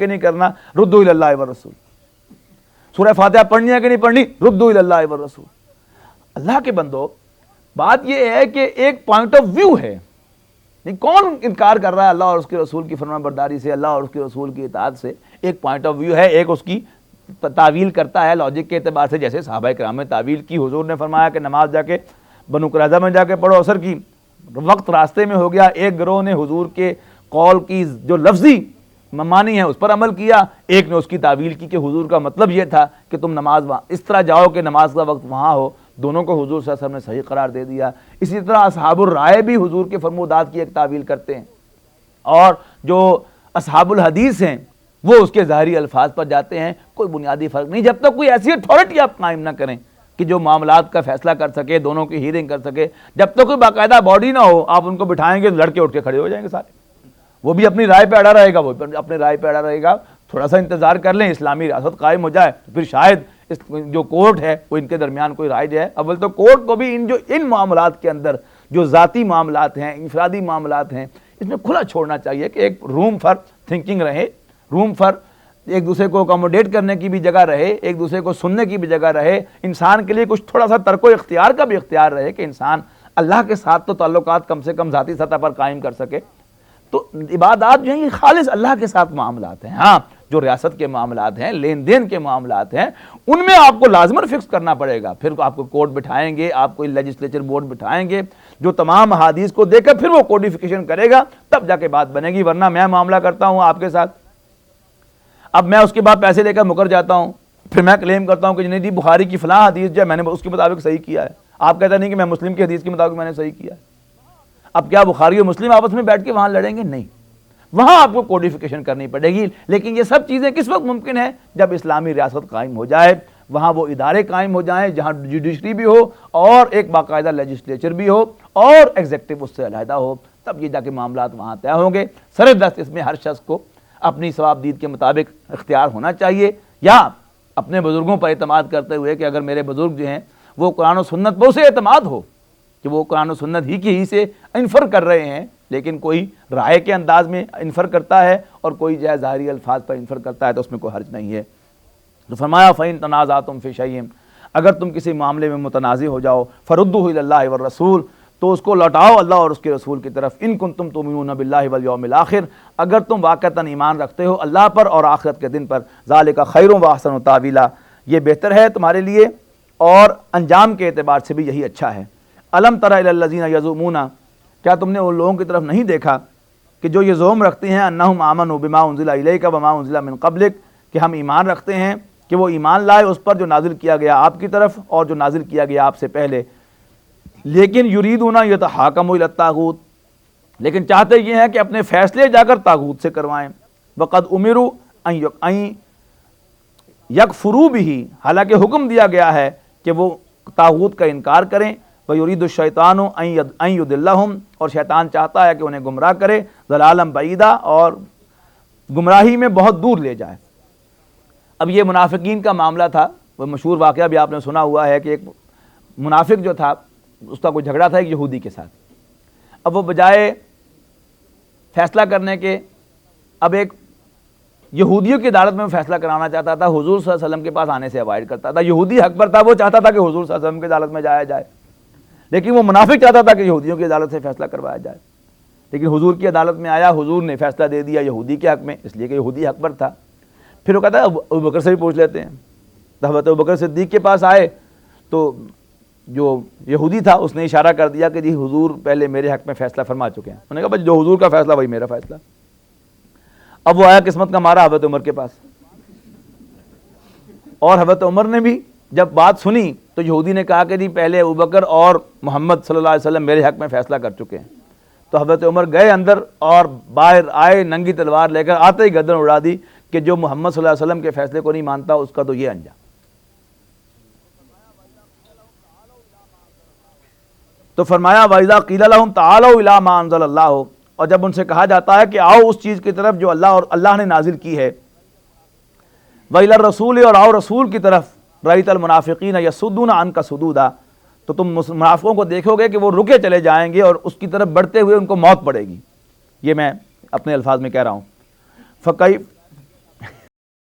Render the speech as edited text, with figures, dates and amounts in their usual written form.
कि नहीं करना, रुद्दू इलल्लाहि व रसूल। सूरह फातिहा पढ़नी है कि नहीं पढ़नी, रुद्दू इलल्लाहि व रसूल। अल्लाह के बंदो, बात यह है कि एक पॉइंट ऑफ व्यू है, नहीं कौन इनकार कर रहा है अल्लाह और उसके रसूल की फरमाबरदारी से, अल्लाह और उसके रसूल की इताअत से। एक पॉइंट ऑफ व्यू है, एक उसकी तावील करता है लॉजिक के एतबार से, जैसे सहाबा किराम ने तावील की। हुजूर ने फरमाया कि नमाज जाके बनु कुरैज़ा में जाके पढ़ो असर की, वक्त रास्ते में हो गया, एक गिरोह ने हुजूर के कौल की जो लफ्जी मानी है उस पर अमल किया, एक ने उसकी तावील की कि हुजूर का मतलब ये था कि तुम नमाज वहाँ इस तरह जाओ कि नमाज का वक्त वहाँ हो। दोनों को हुजूर सल्लल्लाहु अलैहि वसल्लम ने सही करार दे दिया। इसी तरह असहाबुर राय भी हुजूर के फरमोदात की एक तावील करते हैं, और जो असहाबुल हदीस हैं वो उसके ज़ाहिरी अल्फाज पर जाते हैं। कोई बुनियादी फ़र्क नहीं, जब तक कोई ऐसी अथॉरिटी आप कायम ना करें कि जो मामलात का फैसला कर सके, दोनों की हीयरिंग कर सके, जब तक कोई बाकायदा बॉडी ना हो, आप उनको बिठाएंगे तो लड़के उठ के खड़े हो जाएंगे सारे। वो भी अपनी राय पे अड़ा रहेगा, वो अपनी राय पे अड़ा रहेगा। थोड़ा सा इंतजार कर लें, इस्लामी रियासत कायम हो जाए, फिर शायद इस जो कोर्ट है वो इनके दरमियान कोई राय जाए। अव्वल तो कोर्ट को भी इन मामलात के अंदर जो ज़ाती मामलात हैं, इंफरादी मामलात हैं, इसमें खुला छोड़ना चाहिए कि एक रूम फॉर थिंकिंग रहे, रूम फॉर एक दूसरे को अकोमोडेट करने की भी जगह रहे, एक दूसरे को सुनने की भी जगह रहे, इंसान के लिए कुछ थोड़ा सा तर्को इख्तियार का भी इख्तियार रहे कि इंसान अल्लाह के साथ तो ताल्लुकात कम से कम ज़ाती सतह पर कायम कर सके। तो इबादत जो है ये खालिस अल्लाह के साथ मामलात हैं। हाँ, जो रियासत के मामलात हैं, लेन देन के मामलात हैं, उनमें आपको लाजमन फिक्स करना पड़ेगा। फिर आपको कोर्ट बिठाएंगे, आपको लेजिस्लेचर बोर्ड बिठाएंगे जो तमाम अहादीस को देकर फिर वो कोडिफिकेशन करेगा, तब जाके बात बनेगी। वरना मैं मामला करता हूँ आपके साथ, अब मैं उसके बाद पैसे लेकर मुकर जाता हूँ, फिर मैं क्लेम करता हूँ कि नहीं जी बुखारी की फलां हदीस जो है मैंने उसके मुताबिक सही किया है, आप कहते नहीं कि मैं मुस्लिम की हदीस के मुताबिक मैंने सही किया है। अब क्या बुखारी और मुस्लिम आपस में बैठ के वहां लड़ेंगे? नहीं, वहां आपको कोडिफिकेशन करनी पड़ेगी। लेकिन ये सब चीजें किस वक्त मुमकिन है? जब इस्लामी रियासत कायम हो जाए, वहां वो इदारे कायम हो जाएं जहां जुडिशरी भी हो और एक बाकायदा लेजिस्लेचर भी हो और एग्जीक्यूटिव उससे अलहदा हो, तब ये जाके मामलात वहां तय होंगे। सरदस्त इसमें हर शख्स को अपनी सवाबदीद के मुताबिक इख्तियार होना चाहिए, या अपने बुजुर्गों पर एतमाद करते हुए कि अगर मेरे बुजुर्ग जो हैं वो कुरान और सुन्नत पर उसे एतमाद हो कि वो कुरान और सुन्नत ही से इन्फर कर रहे हैं, लेकिन कोई राय के अंदाज में इन्फर करता है और कोई जो है ज़ाहिरी अल्फाज पर इन्फर करता है, तो उसमें कोई हर्ज नहीं है। तो फरमाया फ़इन तनाज़अतुम फ़ी शैइन, अगर तुम किसी मामले में मुतनाज़ी हो जाओ, फ़रुद्दूहु इलल्लाहि व रसूल, तो उसको लौटाओ अल्लाह और उसके रसूल की तरफ। इन कुंतुम तुमिनून बिल्लाहि वल यौमिल आखिर, अगर तुम वाक़अतन ईमान रखते हो अल्लाह पर और आखिरत के दिन पर। ज़ालिका खैरुन व अहसनु तावीला, ये बेहतर है तुम्हारे लिए और अंजाम के एतबार से भी यही अच्छा है। अलम तरा इलल्लज़ीना यज़ूमूना, क्या तुमने उन लोगों की तरफ नहीं देखा कि जो ये ज़ोम रखते हैं अन्नहुम आमनू बिमा उन्ज़िला इलैका वमा उन्ज़िला मिन क़ब्लिक, कि हम ईमान रखते हैं कि वो ईमान लाए उस पर जो नाजिल किया गया आपकी तरफ और जो नाजिल किया गया आपसे पहले। लेकिन युरीदूना यतहाकमू इला तागूत, लेकिन चाहते ये हैं कि अपने फैसले जाकर तागूत से करवाएं। वक़द उमिरू अन यकफुरू बिही, हालांकि हुक्म दिया गया है कि वो तागूत का इनकार करें। व युरीदु शैतानु अन युदिल्लहुम, और शैतान चाहता है कि उन्हें गुमराह करे, ज़लालम बईदा, और गुमराही में बहुत दूर ले जाए। अब ये मुनाफिकीन का मामला था, वो मशहूर वाक़या भी आपने सुना हुआ है कि एक मुनाफिक जो था उसका कोई झगड़ा था एक यहूदी के साथ। अब वो बजाय फैसला करने के अब एक यहूदियों की अदालत में फैसला कराना चाहता था, हुजूर सल्लल्लाहु अलैहि वसल्लम के पास आने से अवॉइड करता था। यहूदी हक पर था, वो चाहता था कि हुजूर सल्लल्लाहु अलैहि वसल्लम की अदालत में जाया जाए, लेकिन वो मुनाफिक चाहता था कि यहूदियों की अदालत से फैसला करवाया जाए। लेकिन हुजूर की अदालत में आया, हुजूर ने फैसला दे दिया यहूदी के हक में, इसलिए कि यहूदी हक पर था। फिर वो कहता है अबू बकर से भी पूछ लेते हैं। तो हज़रत अबू बकर सिद्दीक़ के पास आए तो जो यहूदी था उसने इशारा कर दिया कि जी हुजूर पहले मेरे हक में फैसला फरमा चुके हैं। उन्होंने कहा भाई जो हुजूर का फैसला वही मेरा फैसला। अब वो आया किस्मत का मारा हज़रत उमर के पास, और हज़रत उमर ने भी जब बात सुनी तो यहूदी ने कहा कि जी पहले अबू बकर और मोहम्मद सल्लल्लाहु अलैहि वसल्लम मेरे हक में फैसला कर चुके हैं। तो हज़रत उमर गए अंदर और बाहर आए नंगी तलवार लेकर, आते ही गर्दन उड़ा दी कि जो मोहम्मद सल्लल्लाहु अलैहि वसल्लम के फैसले को नहीं मानता उसका तो ये अंजाम। तो फरमाया वाइज़ा क़ीला लहुम तालू इला मा अंज़लल्लाहु, और जब उनसे कहा जाता है कि आओ उस चीज़ की तरफ जो अल्लाह और अल्लाह ने नाजिल की है, वइला रसूल, और आओ रसूल की तरफ, रईतल मुनाफिकीन यसुद्दूना अनका सुदूदा, तो तुम मुनाफिकों को देखोगे कि वो रुके चले जाएंगे और उसकी तरफ बढ़ते हुए उनको मौत पड़ेगी। ये मैं अपने अल्फाज में कह रहा हूँ। फ़कैफ़